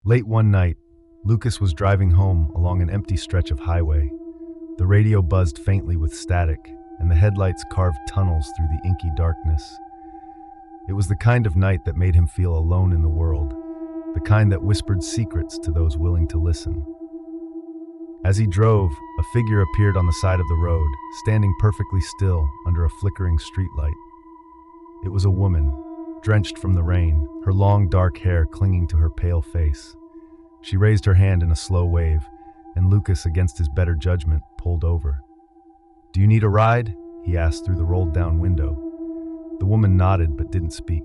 Late one night, Lucas was driving home along an empty stretch of highway. The radio buzzed faintly with static, and the headlights carved tunnels through the inky darkness. It was the kind of night that made him feel alone in the world, the kind that whispered secrets to those willing to listen. As he drove, a figure appeared on the side of the road, standing perfectly still under a flickering streetlight. It was a woman, drenched from the rain, her long dark hair clinging to her pale face. She raised her hand in a slow wave, and Lucas, against his better judgment, pulled over. "Do you need a ride?" he asked through the rolled-down window. The woman nodded but didn't speak.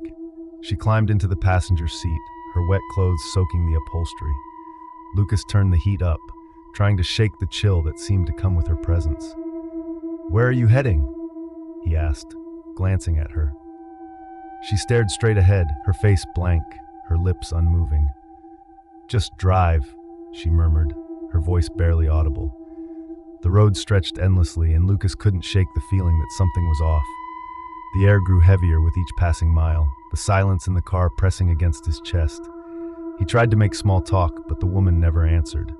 She climbed into the passenger seat, her wet clothes soaking the upholstery. Lucas turned the heat up, trying to shake the chill that seemed to come with her presence. "Where are you heading?" he asked, glancing at her. She stared straight ahead, her face blank, her lips unmoving. "Just drive," she murmured, her voice barely audible. The road stretched endlessly, and Lucas couldn't shake the feeling that something was off. The air grew heavier with each passing mile, the silence in the car pressing against his chest. He tried to make small talk, but the woman never answered.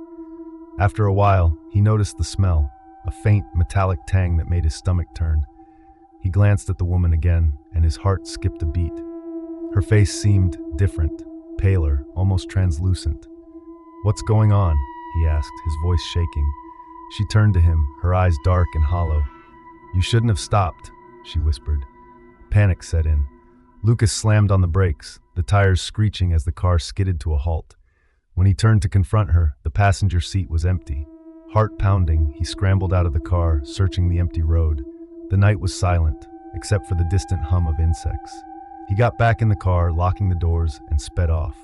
After a while, he noticed the smell, a faint, metallic tang that made his stomach turn. He glanced at the woman again, and his heart skipped a beat. Her face seemed different, paler, almost translucent. "What's going on?" he asked, his voice shaking. She turned to him, her eyes dark and hollow. "You shouldn't have stopped," she whispered. Panic set in. Lucas slammed on the brakes, the tires screeching as the car skidded to a halt. When he turned to confront her, the passenger seat was empty. Heart pounding, he scrambled out of the car, searching the empty road. The night was silent, except for the distant hum of insects. He got back in the car, locking the doors, and sped off.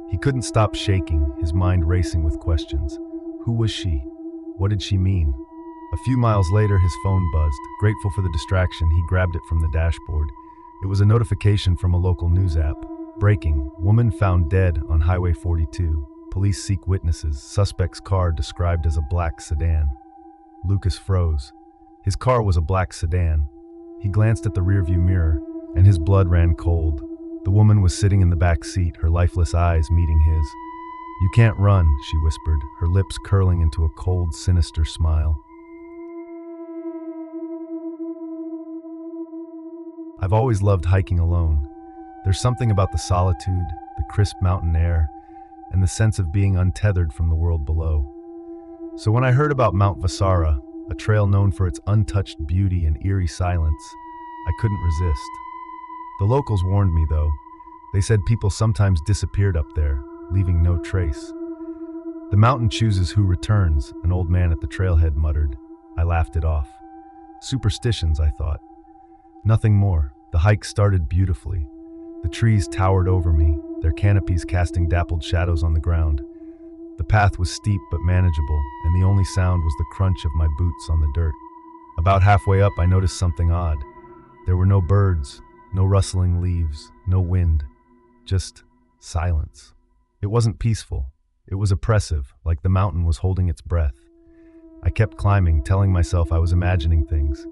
He couldn't stop shaking, his mind racing with questions. Who was she? What did she mean? A few miles later, his phone buzzed. Grateful for the distraction, he grabbed it from the dashboard. It was a notification from a local news app. Breaking: woman found dead on Highway 42. Police seek witnesses. Suspect's car described as a black sedan. Lucas froze. His car was a black sedan. He glanced at the rearview mirror, and his blood ran cold. The woman was sitting in the back seat, her lifeless eyes meeting his. "You can't run," she whispered, her lips curling into a cold, sinister smile. I've always loved hiking alone. There's something about the solitude, the crisp mountain air, and the sense of being untethered from the world below. So when I heard about Mount Vasara, a trail known for its untouched beauty and eerie silence, I couldn't resist. The locals warned me, though. They said people sometimes disappeared up there, leaving no trace. "The mountain chooses who returns," an old man at the trailhead muttered. I laughed it off. Superstitions, I thought. Nothing more. The hike started beautifully. The trees towered over me, their canopies casting dappled shadows on the ground. The path was steep but manageable, and the only sound was the crunch of my boots on the dirt. About halfway up, I noticed something odd. There were no birds, no rustling leaves, no wind, just silence. It wasn't peaceful. It was oppressive, like the mountain was holding its breath. I kept climbing, telling myself I was imagining things.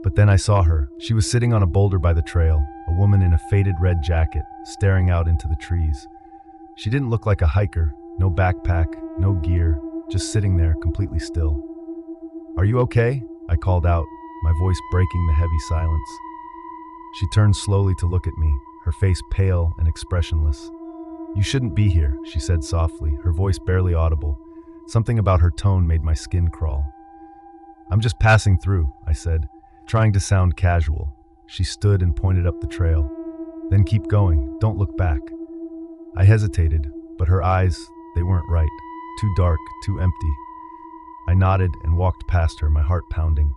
But then I saw her. She was sitting on a boulder by the trail, a woman in a faded red jacket, staring out into the trees. She didn't look like a hiker, no backpack, no gear, just sitting there, completely still. "Are you okay?" I called out, my voice breaking the heavy silence. She turned slowly to look at me, her face pale and expressionless. "You shouldn't be here," she said softly, her voice barely audible. Something about her tone made my skin crawl. "I'm just passing through," I said, trying to sound casual. She stood and pointed up the trail. "Then keep going, don't look back." I hesitated, but her eyes, they weren't right. Too dark, too empty. I nodded and walked past her, my heart pounding.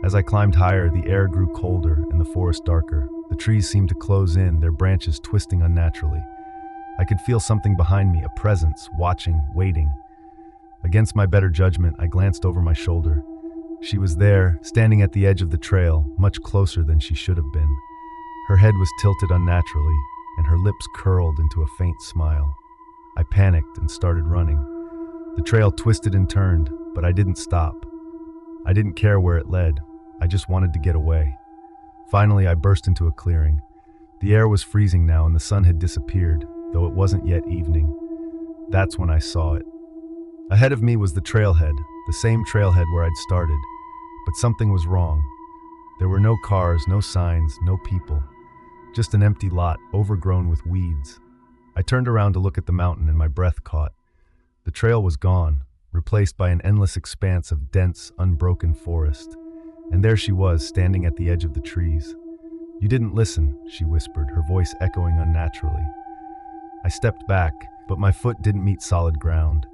As I climbed higher, the air grew colder and the forest darker. The trees seemed to close in, their branches twisting unnaturally. I could feel something behind me, a presence, watching, waiting. Against my better judgment, I glanced over my shoulder. She was there, standing at the edge of the trail, much closer than she should have been. Her head was tilted unnaturally, and her lips curled into a faint smile. I panicked and started running. The trail twisted and turned, but I didn't stop. I didn't care where it led. I just wanted to get away. Finally, I burst into a clearing. The air was freezing now, and the sun had disappeared, though it wasn't yet evening. That's when I saw it. Ahead of me was the trailhead, the same trailhead where I'd started. But something was wrong. There were no cars, no signs, no people. Just an empty lot, overgrown with weeds. I turned around to look at the mountain and my breath caught. The trail was gone, replaced by an endless expanse of dense, unbroken forest. And there she was, standing at the edge of the trees. "You didn't listen," she whispered, her voice echoing unnaturally. I stepped back, but my foot didn't meet solid ground.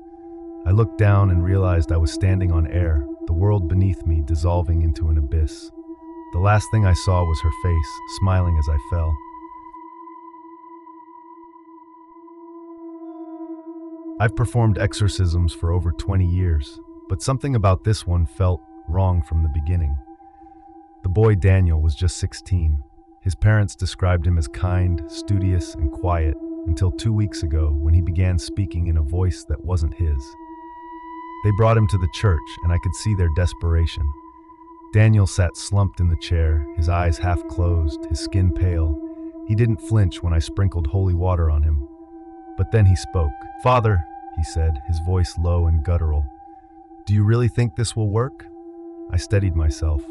I looked down and realized I was standing on air, the world beneath me dissolving into an abyss. The last thing I saw was her face, smiling as I fell. I've performed exorcisms for over 20 years, but something about this one felt wrong from the beginning. The boy Daniel was just 16. His parents described him as kind, studious, and quiet, until 2 weeks ago when he began speaking in a voice that wasn't his. They brought him to the church, and I could see their desperation. Daniel sat slumped in the chair, his eyes half closed, his skin pale. He didn't flinch when I sprinkled holy water on him. But then he spoke. "Father," he said, his voice low and guttural, "do you really think this will work?" I steadied myself.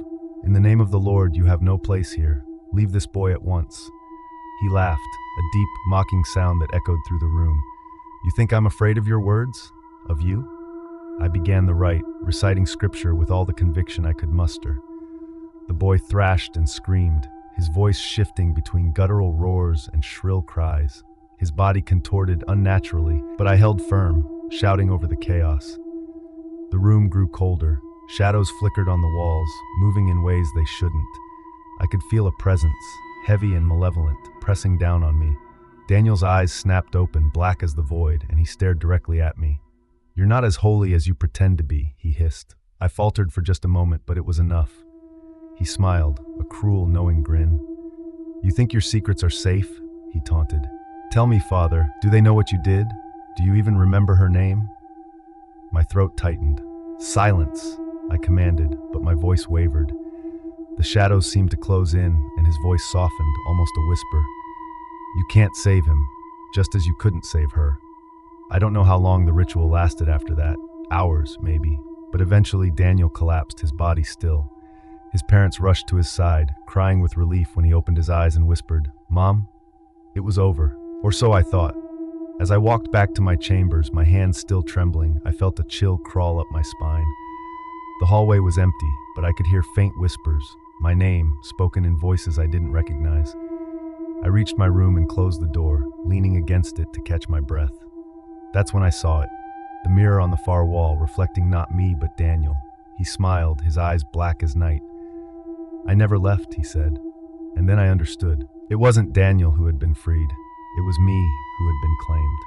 "In the name of the Lord, you have no place here. Leave this boy at once." He laughed, a deep, mocking sound that echoed through the room. "You think I'm afraid of your words? Of you?" I began the rite, reciting scripture with all the conviction I could muster. The boy thrashed and screamed, his voice shifting between guttural roars and shrill cries. His body contorted unnaturally, but I held firm, shouting over the chaos. The room grew colder. Shadows flickered on the walls, moving in ways they shouldn't. I could feel a presence, heavy and malevolent, pressing down on me. Daniel's eyes snapped open, black as the void, and he stared directly at me. "You're not as holy as you pretend to be," he hissed. I faltered for just a moment, but it was enough. He smiled, a cruel, knowing grin. "You think your secrets are safe?" he taunted. "Tell me, Father, do they know what you did? Do you even remember her name?" My throat tightened. "Silence," I commanded, but my voice wavered. The shadows seemed to close in, and his voice softened, almost a whisper. "You can't save him, just as you couldn't save her." I don't know how long the ritual lasted after that. Hours, maybe. But eventually Daniel collapsed, his body still. His parents rushed to his side, crying with relief when he opened his eyes and whispered, "Mom?" It was over. Or so I thought. As I walked back to my chambers, my hands still trembling, I felt a chill crawl up my spine. The hallway was empty, but I could hear faint whispers, my name, spoken in voices I didn't recognize. I reached my room and closed the door, leaning against it to catch my breath. That's when I saw it, the mirror on the far wall reflecting not me but Daniel. He smiled, his eyes black as night. "I never left," he said. And then I understood. It wasn't Daniel who had been freed. It was me who had been claimed.